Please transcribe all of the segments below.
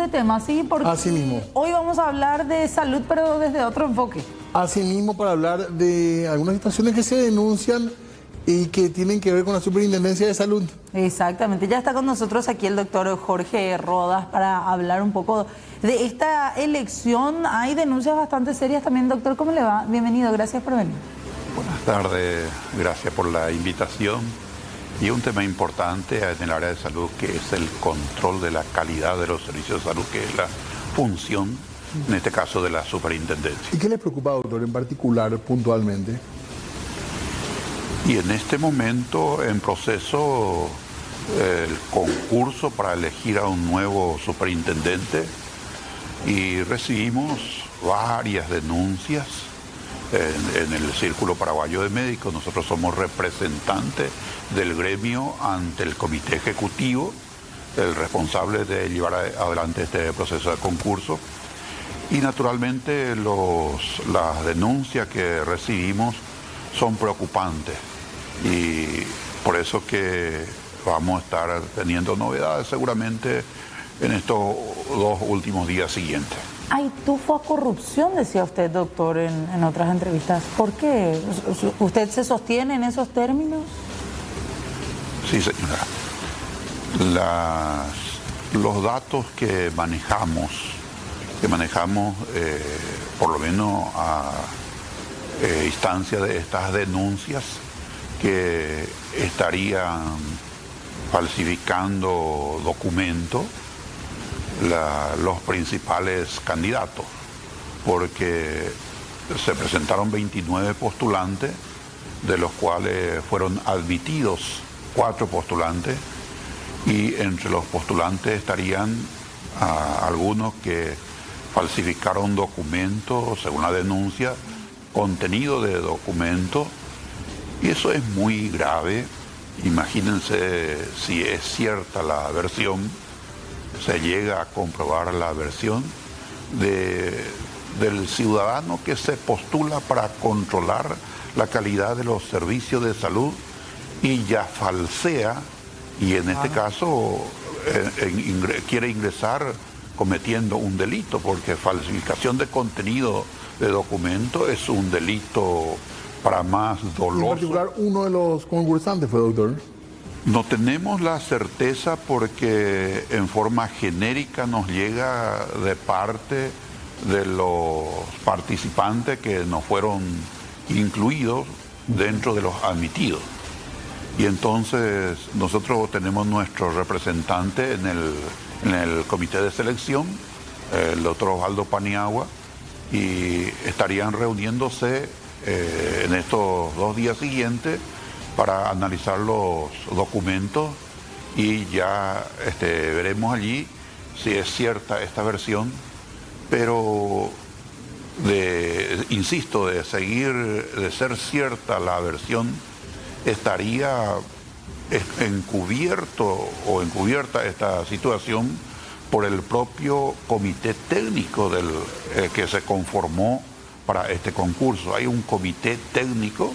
de tema, ¿sí? Porque Así mismo. hoy vamos a hablar de salud, pero desde otro enfoque. Asimismo, para hablar de algunas situaciones que se denuncian y que tienen que ver con la Superintendencia de Salud. Exactamente. Ya está con nosotros aquí el doctor Jorge Rodas para hablar un poco de esta elección. Hay denuncias bastante serias también, doctor. ¿Cómo le va? Bienvenido, gracias por venir. Buenas tardes, gracias por la invitación. Y un tema importante en el área de salud, que es el control de la calidad de los servicios de salud, que es la función, en este caso, de la superintendencia. ¿Y qué le preocupa, doctor, en particular, puntualmente? Y en este momento, en proceso, el concurso para elegir a un nuevo superintendente, y recibimos varias denuncias en el Círculo Paraguayo de Médicos. Nosotros somos representantes del gremio ante el Comité Ejecutivo, el responsable de llevar adelante este proceso de concurso. Y naturalmente las denuncias que recibimos son preocupantes. Y por eso que vamos a estar teniendo novedades seguramente en estos 2 últimos días siguientes. Hay tufo a corrupción, decía usted, doctor, en otras entrevistas. ¿Por qué? ¿Usted se sostiene en esos términos? Sí, señora. Los datos que manejamos por lo menos a instancia de estas denuncias, que estarían falsificando documentos los principales candidatos, porque se presentaron 29 postulantes, de los cuales fueron admitidos 4 postulantes, y entre los postulantes estarían algunos que falsificaron documentos, según la denuncia, contenido de documentos, y eso es muy grave. Imagínense si es cierta la versión, se llega a comprobar la versión del ciudadano que se postula para controlar la calidad de los servicios de salud y ya falsea, y en este caso quiere ingresar cometiendo un delito, porque falsificación de contenido de documento es un delito para más doloso. En particular, uno de los concursantes fue, doctor. No tenemos la certeza, porque en forma genérica nos llega de parte de los participantes que no fueron incluidos dentro de los admitidos. Y entonces nosotros tenemos nuestro representante en el comité de selección, el doctor Osvaldo Paniagua, y estarían reuniéndose en estos 2 días siguientes para analizar los documentos, y ya veremos allí si es cierta esta versión, pero insisto, de ser cierta la versión, estaría encubierta esta situación por el propio comité técnico que se conformó para este concurso. Hay un comité técnico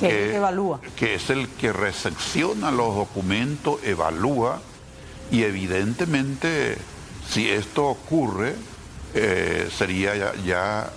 que evalúa, que es el que recepciona los documentos, evalúa, y evidentemente si esto ocurre sería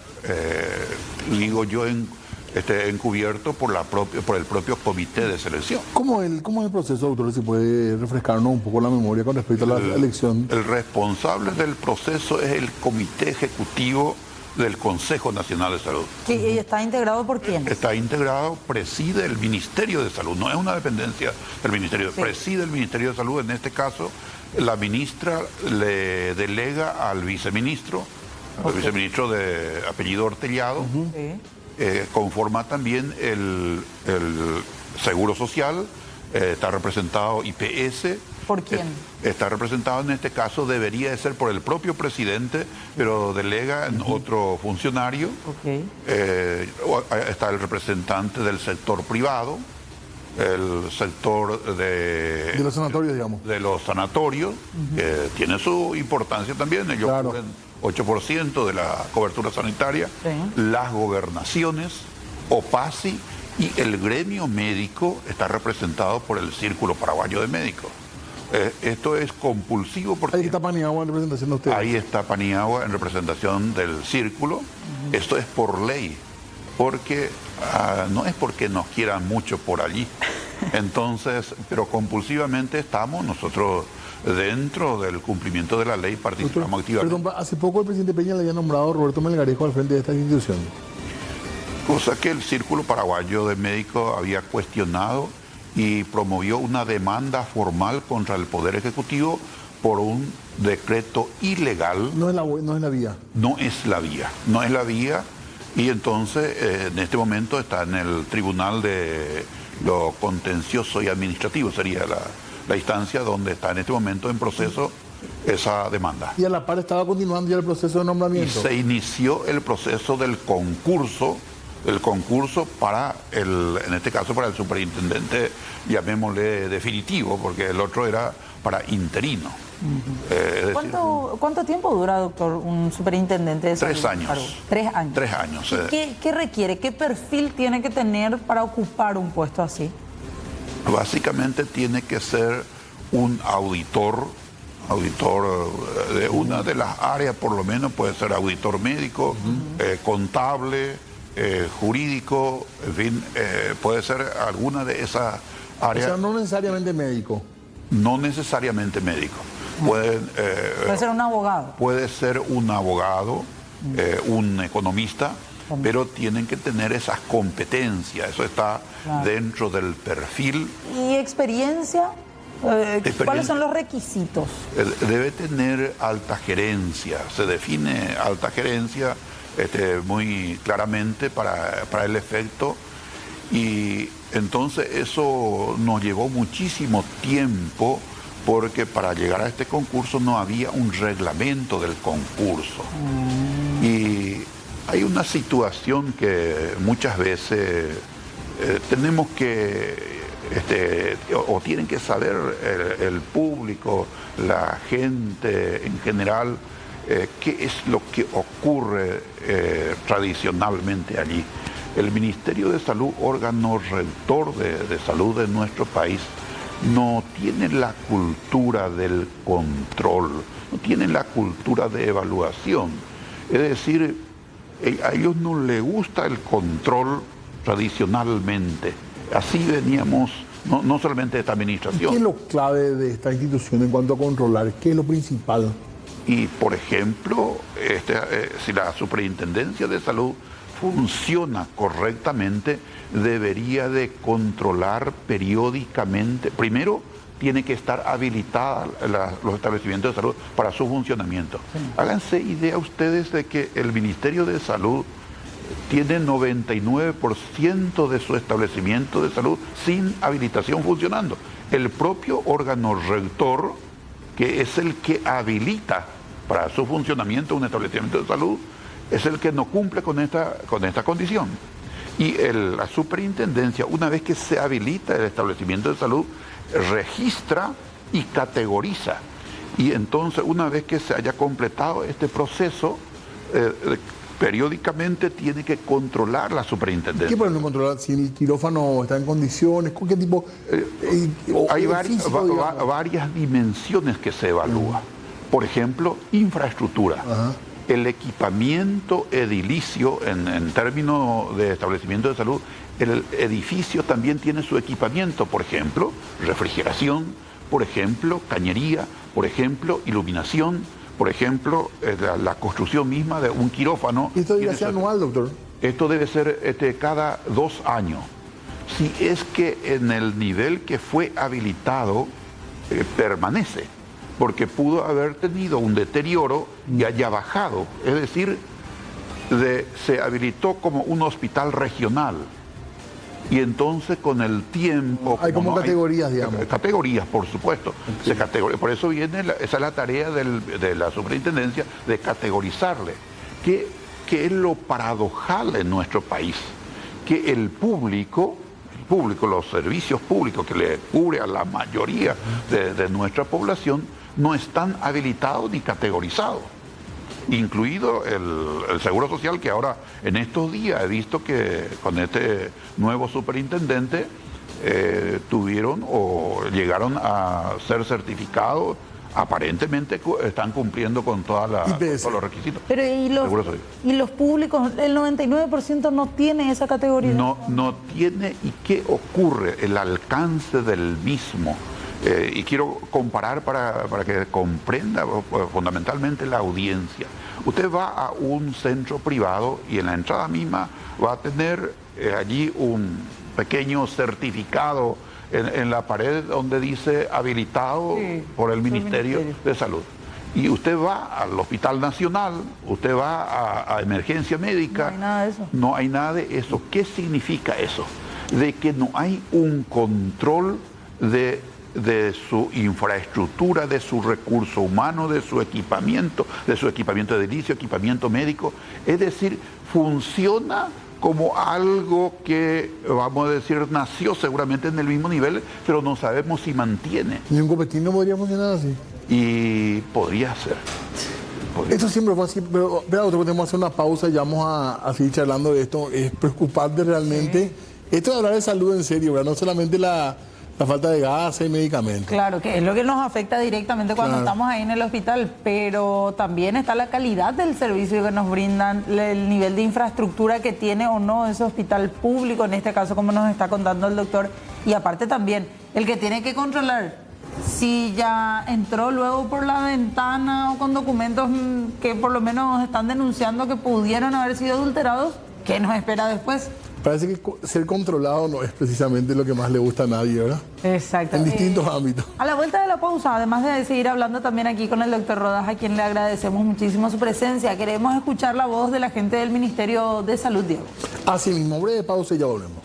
digo yo, encubierto por el propio comité de selección. ¿Cómo es el proceso, doctor? Si puede refrescarnos un poco la memoria con respecto a la elección. El responsable del proceso es el Comité Ejecutivo del Consejo Nacional de Salud. ¿Y está integrado por quién? Está integrado, preside el Ministerio de Salud, no es una dependencia del Ministerio, sí. Preside el Ministerio de Salud. En este caso, la ministra le delega al viceministro, el viceministro de apellido Ortellado, conforma también el Seguro Social, está representado IPS. ¿Por quién? Está representado, en este caso debería de ser por el propio presidente, pero delega en otro funcionario. Está el representante del sector privado, el sector de los sanatorios, digamos. De los sanatorios, que tiene su importancia también. Ellos cubren 8% de la cobertura sanitaria. Las gobernaciones, OPASI, y el gremio médico está representado por el Círculo Paraguayo de Médicos. Esto es compulsivo porque... Ahí está Paniagua en representación de ustedes. Ahí está Paniagua en representación del círculo. Esto es por ley, porque no es porque nos quieran mucho por allí. Entonces, pero compulsivamente estamos nosotros dentro del cumplimiento de la ley, participamos activamente. Perdón, hace poco el presidente Peña le había nombrado a Roberto Melgarejo al frente de esta institución. Cosa que el Círculo Paraguayo de Médicos había cuestionado y promovió una demanda formal contra el Poder Ejecutivo por un decreto ilegal. No es la vía. No es la vía, no es la vía. Y entonces, en este momento está en el Tribunal de lo Contencioso y Administrativo, sería la instancia donde está en este momento en proceso esa demanda. Y a la par estaba continuando ya el proceso de nombramiento. Y se inició el proceso del concurso para en este caso para el superintendente, llamémosle definitivo, porque el otro era para interino. ¿Cuánto tiempo dura, doctor, un superintendente de salud? 3 años. 3 años. 3 años. ¿Qué requiere? ¿Qué perfil tiene que tener para ocupar un puesto así? Básicamente tiene que ser un auditor de una de las áreas, por lo menos puede ser auditor médico, contable, jurídico, en fin, puede ser alguna de esas áreas. O sea, no necesariamente médico. No necesariamente médico. Puede ser un abogado. Puede ser un abogado, un economista, pero tienen que tener esas competencias. Eso está dentro del perfil. ¿Y experiencia? ¿Cuáles son los requisitos? Debe tener alta gerencia. Se define alta gerencia muy claramente para el efecto. Y entonces eso nos llevó muchísimo tiempo, porque para llegar a este concurso no había un reglamento del concurso. Y hay una situación que muchas veces tenemos que, o tienen que saber el público, la gente en general, qué es lo que ocurre tradicionalmente allí. El Ministerio de Salud, órgano rector de salud de nuestro país, no tiene la cultura del control, no tiene la cultura de evaluación. Es decir, a ellos no les gusta el control tradicionalmente. Así veníamos, no solamente de esta administración. ¿Qué es lo clave de esta institución en cuanto a controlar? ¿Qué es lo principal? Y, por ejemplo, si la Superintendencia de Salud funciona correctamente, debería de controlar periódicamente. Primero, tiene que estar habilitada los establecimientos de salud para su funcionamiento. Sí. Háganse idea ustedes de que el Ministerio de Salud tiene 99% de su establecimiento de salud sin habilitación funcionando. El propio órgano rector, que es el que habilita para su funcionamiento un establecimiento de salud, es el que no cumple con esta condición. Y la superintendencia, una vez que se habilita el establecimiento de salud, registra y categoriza. Y entonces, una vez que se haya completado este proceso, periódicamente tiene que controlar la superintendencia. ¿Qué pueden controlar? Si el quirófano está en condiciones, ¿con qué tipo? Hay varias dimensiones que se evalúan. Por ejemplo, infraestructura. El equipamiento edilicio, en términos de establecimiento de salud, el edificio también tiene su equipamiento, por ejemplo, refrigeración, por ejemplo, cañería, por ejemplo, iluminación, por ejemplo, la construcción misma de un quirófano. ¿Y esto debe ser anual, doctor? Esto debe ser cada 2 años. Si es que en el nivel que fue habilitado permanece, porque pudo haber tenido un deterioro y haya bajado. Es decir, se habilitó como un hospital regional. Y entonces con el tiempo... Hay como categorías, digamos. Categorías, por supuesto. Sí. Por eso viene, esa es la tarea de la superintendencia, de categorizarle. ¿Qué es lo paradojal en nuestro país? Que el público, los servicios públicos que le cubre a la mayoría de nuestra población, no están habilitados ni categorizados, incluido el Seguro Social, que ahora en estos días he visto que con este nuevo superintendente tuvieron o llegaron a ser certificados. Aparentemente están cumpliendo con todos los requisitos. Pero ¿y los públicos? El 99% no tiene esa categoría. No tiene. ¿Y qué ocurre? El alcance del mismo. Y quiero comparar para que comprenda fundamentalmente la audiencia. Usted va a un centro privado y en la entrada misma va a tener allí un pequeño certificado en la pared donde dice habilitado por el Ministerio de Salud. Y usted va al Hospital Nacional, usted va a emergencia médica. No hay nada de eso. No hay nada de eso. ¿Qué significa eso? De que no hay un control de su infraestructura, de su recurso humano, de su equipamiento de edilicio, equipamiento médico. Es decir, funciona como algo que, vamos a decir, nació seguramente en el mismo nivel, pero no sabemos si mantiene. ¿Y un copetín no podría funcionar así? Y podría ser. Esto siempre fue así, pero tenemos que hacer una pausa y vamos a seguir charlando de esto. Es preocupante realmente. Sí. Esto de hablar de salud en serio, ¿verdad? No solamente la falta de gases y medicamentos. Claro, que es lo que nos afecta directamente cuando estamos ahí en el hospital, pero también está la calidad del servicio que nos brindan, el nivel de infraestructura que tiene o no ese hospital público, en este caso como nos está contando el doctor, y aparte también el que tiene que controlar si ya entró luego por la ventana o con documentos que por lo menos están denunciando que pudieron haber sido adulterados, ¿qué nos espera después? Parece que ser controlado no es precisamente lo que más le gusta a nadie, ¿verdad? Exacto. En distintos ámbitos. A la vuelta de la pausa, además de seguir hablando también aquí con el doctor Rodas, a quien le agradecemos muchísimo su presencia, queremos escuchar la voz de la gente del Ministerio de Salud, Diego. Así mismo, breve pausa y ya volvemos.